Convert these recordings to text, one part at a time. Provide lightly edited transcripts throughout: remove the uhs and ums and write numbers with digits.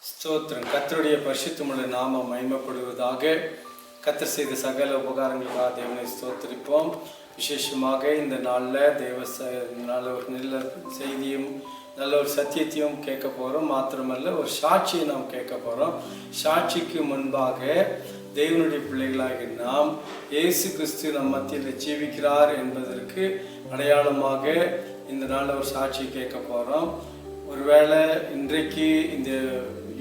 ஸ்தோத்திரம். கர்த்தருடைய பரிசுத்தமுள்ள நாமம் மகிமைப்படுவதாக. கர்த்தர் செய்த சகல உபகாரங்களுக்காக தேவனை ஸ்தோத்திரிப்போம். விசேஷமாக இந்த நாளில் நல்ல ஒரு நல்ல செய்தியும் நல்ல ஒரு சத்தியத்தையும் கேட்க போகிறோம். மாத்திரமல்ல, ஒரு சாட்சியை நாம் கேட்க போகிறோம். சாட்சிக்கு முன்பாக தேவனுடைய பிள்ளைகளாக நாம் இயேசு கிறிஸ்து நம் மத்தியில் ஜீவிக்கிறார் என்பதற்கு அடையாளமாக இந்த நாளில் ஒரு சாட்சியை கேட்க போகிறோம். ஒருவேளை இன்றைக்கு இந்த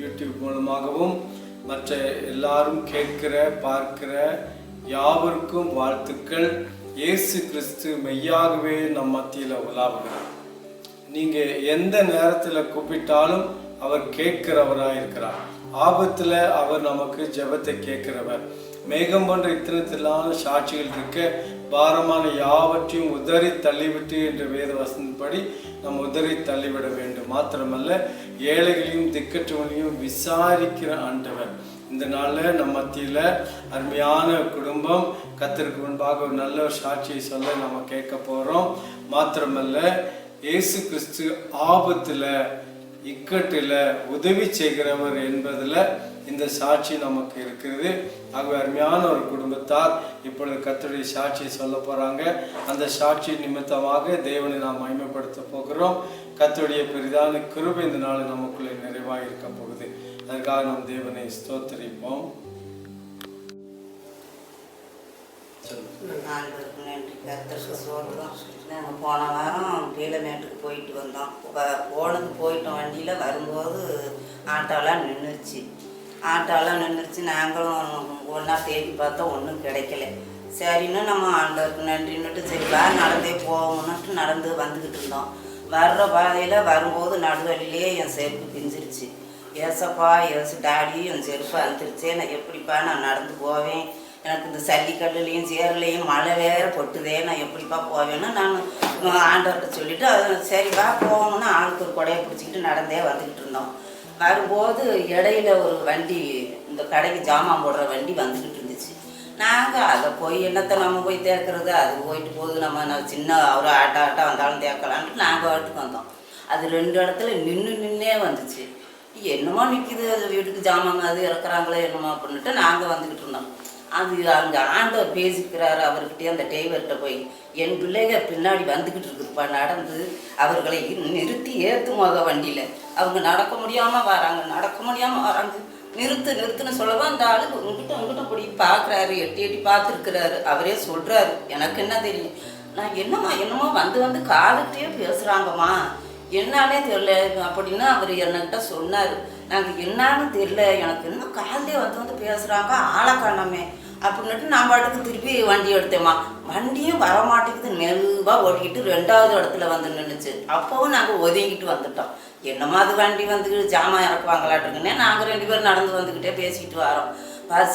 யூடியூப் மூலமாகவும் மற்ற எல்லாரும் கேட்கிற பார்க்கிற யாவருக்கும் வாழ்த்துக்கள். இயேசு கிறிஸ்து மெய்யாகவே நம் மத்தியில் உலாவுகிறார். நீங்கள் எந்த நேரத்தில் கூப்பிட்டாலும் அவர் கேட்கிறவராக இருக்கிறார். ஆபத்தில் அவர் நமக்கு ஜெபத்தை கேட்கிறவர். மேகம் போன்ற இத்தனத்திலான சாட்சிகள் இருக்க பாரமான யாவற்றையும் உதறி தள்ளிவிட்டு என்ற வேத வசனப்படி நாம் உதறி தள்ளிவிட வேண்டும். மாத்திரமல்ல, ஏழைகளையும் திக்கற்றவனையும் விசாரிக்கிற ஆண்டவர். இந்த நாளில் நம் மத்தியில் அருமையான குடும்பம் கர்த்தருக்கு முன்பாக ஒரு நல்ல ஒரு சாட்சியை சொல்ல நம்ம கேட்க போகிறோம். மாத்திரமல்ல, இயேசு கிறிஸ்து ஆபத்தில் இக்கட்டில் உதவி செய்கிறவர் என்பதில் இந்த சாட்சி நமக்கு இருக்கிறது. ஆகவே அருமையான ஒரு குடும்பத்தார் இப்பொழுது கர்த்தருடைய சாட்சியை சொல்ல போகிறாங்க. அந்த சாட்சி நிமித்தமாக தேவனை நாம் மகிமைப்படுத்த போகிறோம். கர்த்தருடைய பெரிதான கிருபை இந்த நாள் நமக்குள்ளே நிறைவாக இருக்க போகுது. அதற்காக நாம் தேவனை ஸ்தோத்திரிப்போம். நன்றி. கர்த்தருக்கு ஸ்தோத்திரம். நாங்கள் போன வாரம் பீளமேட்டுக்கு போயிட்டு வந்தோம். போயிட்டோம். வண்டியில் வரும்போது ஆட்டோலாம் நின்றுச்சு. நாங்களும் ஒன்றா தேடி பார்த்தோம், ஒன்றும் கிடைக்கல. சரின்னு நம்ம ஆண்டவருக்கு நன்றின்னுட்டு சரி நடந்தே போகணுன்ட்டு நடந்து வந்துக்கிட்டு இருந்தோம். வர்ற பாதையில் வரும்போது நடுவழியிலே என் செருப்பு பிஞ்சிருச்சு. ஏசப்பா டாடி என் செருப்பு அழுத்துருச்சே, நான் எப்படிப்பா நான் நடந்து போவேன்? எனக்கு இந்த சல்லிக்கல்லுலேயும் சேருலேயும் மழை வேறு பொட்டுதே, நான் எப்படிப்பா போவேன்னு நான் ஆண்டவர்கிட்ட சொல்லிவிட்டு அது சரிப்பா போகணுன்னு ஆளுக்கு ஒரு கொடையை பிடிச்சிக்கிட்டு நடந்தே வந்துக்கிட்டு இருந்தோம். வரும்போது இடையில ஒரு வண்டி, இந்த கடைக்கு ஜாமான் போடுற வண்டி வந்துக்கிட்டு இருந்துச்சு. நாங்கள் அதை போய் என்னத்தை நம்ம போய் தேக்கிறது, அது போயிட்டு போகுது, நம்ம சின்ன ஒரு ஆட்டா வந்தாலும் தேக்கலான்ட்டு நாங்கள் வாட்டுக்கு வந்தோம். அது 2 இடத்துல நின்னே வந்துச்சு. என்னமோ நிற்கிது, அது வீட்டுக்கு ஜாமான் அது இறக்குறாங்களே என்னமோ அப்படின்ட்டு நாங்கள் வந்துக்கிட்டு இருந்தோம். அது அங்கே ஆண்டவர் பேசிக்கிறாரு. அவர்கிட்டயே அந்த டிரைவர்கிட்ட போய் என் பிள்ளைங்க பின்னாடி வந்துக்கிட்டு இருக்குதுப்பா, நடந்து அவர்களை நிறுத்தி ஏற்றுமோத வண்டியில். அவங்க நடக்க முடியாமல் வராங்க, நிறுத்துன்னு சொல்லவும் அந்த ஆளு உங்ககிட்ட இப்படி பார்க்குறாரு, எட்டி பார்த்துருக்குறாரு. அவரே சொல்கிறாரு, எனக்கு என்ன தெரியும், நான் என்னமோ வந்து காதுகிட்டே பேசுகிறாங்கம்மா, என்னாலே தெரில அப்படின்னு அவர் என்கிட்ட சொன்னார். நாங்கள் என்னான்னு தெரில, எனக்கு இன்னும் காலையிலே வந்து பேசுகிறாங்க, ஆளை காணாமே அப்படின்ட்டு நான் பாட்டுக்கு திருப்பி வண்டி எடுத்தேம்மா. வண்டியும் வரமாட்டேங்குது, மெதுவாக ஓட்டிக்கிட்டு 2வது இடத்துல வந்து நின்றுச்சு. அப்போவும் நாங்கள் ஒதுங்கிட்டு வந்துட்டோம். என்னம்மா அது வண்டி வந்து ஜாமான் இறக்குவாங்களாட்டுக்குன்னே நாங்கள் 2 பேரும் நடந்து வந்துக்கிட்டே பேசிக்கிட்டு வரோம்.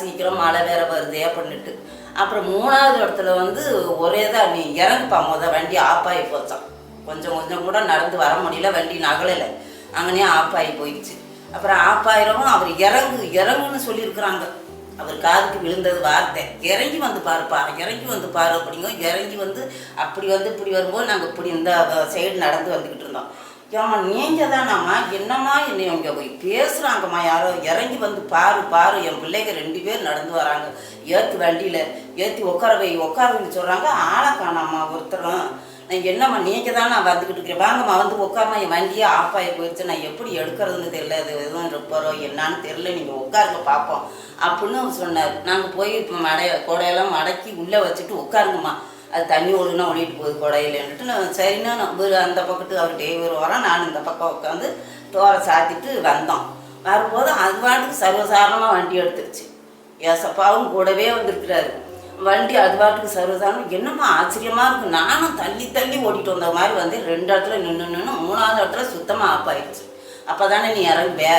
சீக்கிரம் மழை வேற வருதே அப்படின்ட்டு. அப்புறம் 3வது இடத்துல வந்து ஒரே தான், நீ இறங்குப்பா வண்டி ஆஃப் ஆகி போச்சான். கொஞ்சம் கூட நடந்து வர முடியல, வண்டி நகலையில் அங்கனே ஆஃப் ஆகி போயிடுச்சு. அப்புறம் ஆஃப் ஆயிரவும் அவர் இறங்குன்னு சொல்லியிருக்கிறாங்க. அவர் காதுக்கு விழுந்தது வார்த்தை, இறங்கி வந்து பாருப்பா அப்படிங்க. இறங்கி வந்து அப்படி வந்து இப்படி வரும்போது நாங்கள் இப்படி இந்த சைடு நடந்து வந்துக்கிட்டு இருந்தோம். ஏம்மா நீங்கள் தானாம்மா, என்னம்மா என்னை இங்கே போய் பேசுகிறாங்கம்மா, யாரோ இறங்கி வந்து பாரு என் பிள்ளைங்க 2 பேர் நடந்து வராங்க, வண்டியில் ஏற்றி உட்கார சொல்கிறாங்க, ஆளை காணாம்மா ஒருத்தரும். நான் என்னம்மா நீங்கள் தான் நான் வந்துக்கிட்டு இருக்கிறேன், வாங்கம்மா வந்து உட்காரமா, என் வண்டியே ஆஃப் ஆகி போயிடுச்சு, நான் எப்படி எடுக்கிறதுன்னு தெரியல, அது எதுவும் இருப்பாரோ என்னான்னு தெரியல, நீங்கள் உட்காருங்க பார்ப்போம் அப்படின்னு சொன்னார். நாங்கள் போய் இப்போ கொடையெல்லாம் மடக்கி உள்ளே வச்சுட்டு உட்காருங்கம்மா, அது தண்ணி ஒழுங்குனா ஒழிட்டு போகுது கொடையிலன்னுட்டு நான் சரின்னா அந்த பக்கத்து அவர் டிரைவர் வரோம், நான் இந்த பக்கம் உட்காந்து டோரை சாத்திட்டு வந்தோம். வரும்போது அது பாட்டுக்கு சர்வசாதாரணமாக வண்டி எடுத்துருச்சு. ஏசப்பாவும் கூடவே வந்திருக்கிறாரு. வண்டி அது பாட்டுக்கு சர்வசாதாரணம். என்னம்மா ஆச்சரியமாக இருக்குது, நானும் தள்ளி ஓட்டிகிட்டு வந்த மாதிரி வந்து 2 இடத்துல நின்று 3வது இடத்துல சுத்தமாக ஆஃப் ஆயிடுச்சு. அப்போ தானே நீ இறங்குவே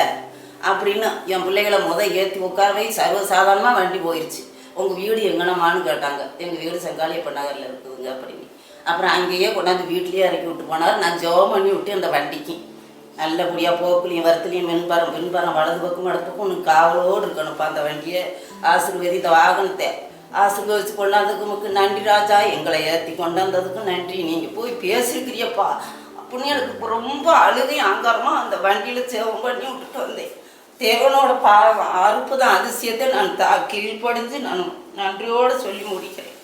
அப்படின்னு என் பிள்ளைகளை ஏற்றி உட்கார வை. சர்வசாதாரணமாக வண்டி போயிடுச்சு. உங்கள் வீடு எங்கனமான்னு கேட்டாங்க. எங்கள் வீடு செங்காலியப்ப நகரில் இருக்குதுங்க அப்படின்னு. அப்புறம் அங்கேயே கொண்டாந்து வீட்லேயே இறக்கி விட்டு போனார். நான் ஜெபம் பண்ணி விட்டு அந்த வண்டிக்கு நல்லபடியாக போக்குலையும் வரத்துலையும் பின்பறம் வலது பக்கம் இடது பக்கம் உனக்கு காவலோடு இருக்கணும்ப்பா. அந்த வண்டியை ஆசீர்வதி, இந்த வாகனத்தை ஆசீர்வதிச்சு கொண்டாந்ததுக்கு நன்றி ராஜா, எங்களை ஏற்றி கொண்டாந்ததுக்கு நன்றி, நீங்கள் போய் பேசியிருக்கிறியப்பா அப்படின்னு எனக்கு ரொம்ப அழுகையும் அங்காரமாக அந்த வண்டியில் சேவம் பண்ணி விட்டுட்டு வந்தேன். தேவனோட அற்புதம் அதிசயத்தை நான் கீழ்ப்படுத்தி நான் நன்றியோடு சொல்லி முடிக்கிறேன்.